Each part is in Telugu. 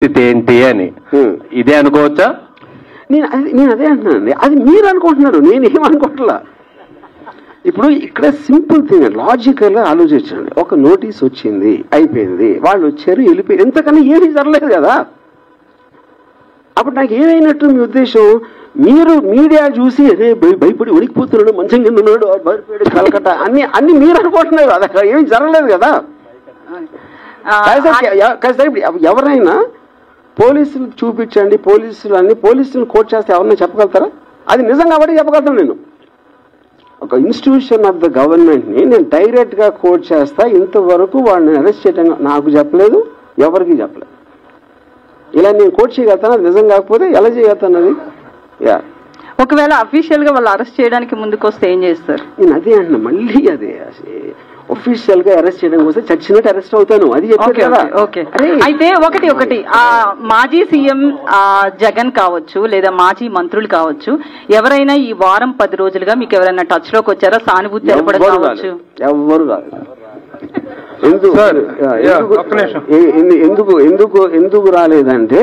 ఏంటి అని ఇదే అనుకోవచ్చా? నేను అదే అంటున్నానండి. అది మీరు అనుకుంటున్నారు, నేనేమనుకోవట్లా. ఇప్పుడు ఇక్కడ సింపుల్ థింగ్, లాజికల్గా ఆలోచించండి. ఒక నోటీస్ వచ్చింది, అయిపోయింది, వాళ్ళు వచ్చారు, వెళ్ళిపోయి, ఎంతకన్నా ఏమీ జరగలేదు కదా. అప్పుడు నాకు ఏమైనట్టు మీ ఉద్దేశం? మీరు మీడియా చూసి అదే భయపడి ఉడికిపోతున్నాడు, మంచం కింద ఉన్నాడు, భయపడి కలకట్ట అన్ని మీరు అనుకుంటున్నారు. అది అక్కడ ఏమీ జరగలేదు కదా. ఎవరైనా పోలీసులు చూపించండి, పోలీసులు కోర్టు చేస్తే ఎవరైనా చెప్పగలుగుతారా? అది నిజం కాబట్టి చెప్పగలుగుతాను. నేను ఒక ఇన్స్టిట్యూషన్ ఆఫ్ ద గవర్నమెంట్ని నేను డైరెక్ట్గా కోర్టు చేస్తా, ఇంతవరకు వాళ్ళని అరెస్ట్ చేయడం నాకు చెప్పలేదు, ఎవరికి చెప్పలేదు. ఇలా నేను కోర్టు చేయగలుగుతాను, అది నిజం కాకపోతే ఎలా చేయగలుగుతాను? అది ఒకవేళ అఫీషియల్ గా వాళ్ళు అరెస్ట్ చేయడానికి ముందుకు వస్తే ఏం చేస్తారు? నేను అదే అంటున్నా, మళ్ళీ అదే ఒఫీషియల్ గా అరెస్ట్ చేయడం కోసం చచ్చినట్టు అరెస్ట్ అవుతాను, అది చెప్పారు. అయితే ఒకటి ఆ మాజీ సీఎం జగన్ కావచ్చు, లేదా మాజీ మంత్రులు కావచ్చు, ఎవరైనా ఈ వారం 10 రోజులుగా మీకు ఎవరైనా టచ్ లోకి వచ్చారా? సానుభూతి తెలపడం కావచ్చు? ఎవరు కాదు. ఎందుకు రాలేదంటే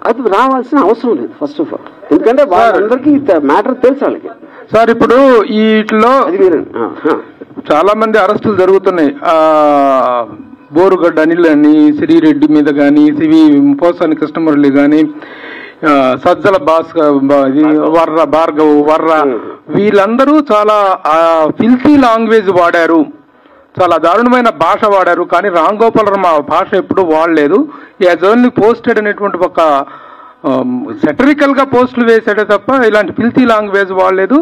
అది రావాల్సిన అవసరం లేదు ఫస్ట్ ఆఫ్ ఆల్. ఎందుకంటే వాళ్ళందరికీ మ్యాటర్ తెలుసు వాళ్ళకి. సార్ ఇప్పుడు వీటిలో చాలా మంది అరెస్టులు జరుగుతున్నాయి. బోరుగడ్డ అనిల్ అని, శ్రీరెడ్డి మీద కానీ, పోసాని కృష్ణమురళి కానీ, సజ్జల భార్గవ్ వీళ్ళందరూ చాలా ఫిల్తీ లాంగ్వేజ్ వాడారు, చాలా దారుణమైన భాష వాడారు. కానీ రామ్ గోపాల్ వర్మ భాష ఎప్పుడూ వాడలేదు. యాజ్ ఓన్లీ పోస్టెడ్ అనేటువంటి ఒక సెటరికల్ గా పోస్టులు వేసాడే తప్ప ఇలాంటి ఫిల్తీ లాంగ్వేజ్ వాడలేదు.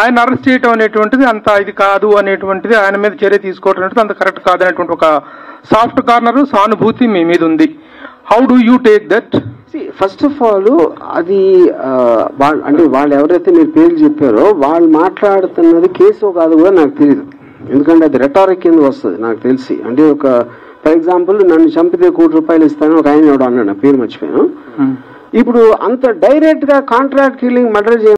ఆయన అరెస్ట్ చేయటం అనేటువంటిది అంత ఇది కాదు అనేటువంటిది, ఆయన మీద చర్య తీసుకోవటం అనేది అంత కరెక్ట్ కాదు అనేటువంటి ఒక సాఫ్ట్ కార్నర్ సానుభూతి మీ మీద ఉంది. How do you take that? First of all అది అంటే వాళ్ళు ఎవరైతే మీరు పేర్లు చెప్పారో వాళ్ళు మాట్లాడుతున్నది కేసు కాదు కూడా నాకు తెలియదు. ఎందుకంటే అది రెటారిక్ కింద వస్తుంది నాకు తెలిసి. అంటే ఒక ఫర్ ఎగ్జాంపుల్ నన్ను చంపితే ₹1,00,00,000 ఇస్తాను ఒక ఆయన ఎవడో అన్నాడు, నా పేరు మర్చిపోయాను. ఇప్పుడు అంత డైరెక్ట్ గా కాంట్రాక్ట్ కిల్లింగ్ మర్డర్